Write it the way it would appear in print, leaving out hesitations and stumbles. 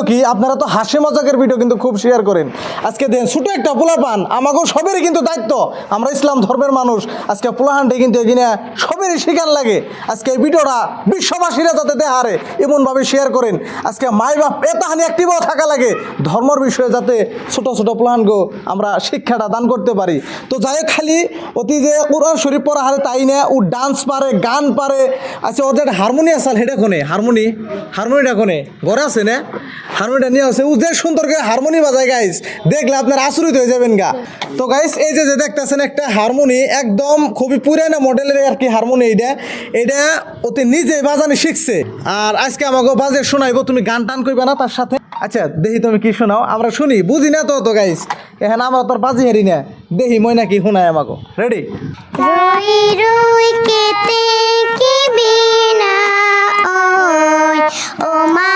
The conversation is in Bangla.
কি আপনারা তো হাসি মজাকের ভিডিও কিন্তু খুব শেয়ার করেন। আজকে দেন ছোট একটা পোলাপান আমাকেও সবেরই কিন্তু দায়িত্ব, আমরা ইসলাম ধর্মের মানুষ। আজকে পোলাহানটা কিন্তু এখানে সবেরই শিকার লাগে। আজকে এই ভিডিওটা বিশ্ববাসীরা যাতে দেহারে এমনভাবে শেয়ার করেন। আজকে মাই বাপ এতাহানি অ্যাক্টিভও থাকা লাগে ধর্মের বিষয়ে, যাতে ছোট ছোট পোলাহানগো আমরা শিক্ষাটা দান করতে পারি। তো যাই হোক, খালি অতি যে কোরআন শরীফ পড়া হারে তাই না, ও ডান্স পারে, গান পারে। আচ্ছা, ওর যে হারমোনি আসাল হেডে কোনে হারমোনিটা কোনে ঘরে আছে না, হারমোনিটা নিয়ে আসে। ও যে সুন্দর করে হারমোনি বাজায় গাইস, দেখলে আপনার আচরিত হয়ে যাবেন গা। তো গাইস, এই যে দেখতেছেন একটা হারমোনি, একদম খুবই পুরানা মডেলের আর কি হারমোনি। এটা অতি নিজে বাজানো শিখছে, আর আজকে আমাকে বাজে শোনাইবো। তুমি গান টান করবে না তার সাথে? আচ্ছা দেখি তুমি কি শোনাও, আমরা শুনি। বুঝি না তো গাইস, এখানে আমরা তোর বাজি হারি না, দেখি মই নাকি শোনায় আমাকে। রেডি? রুই রুই কেতে কি বিনা ওই ও মা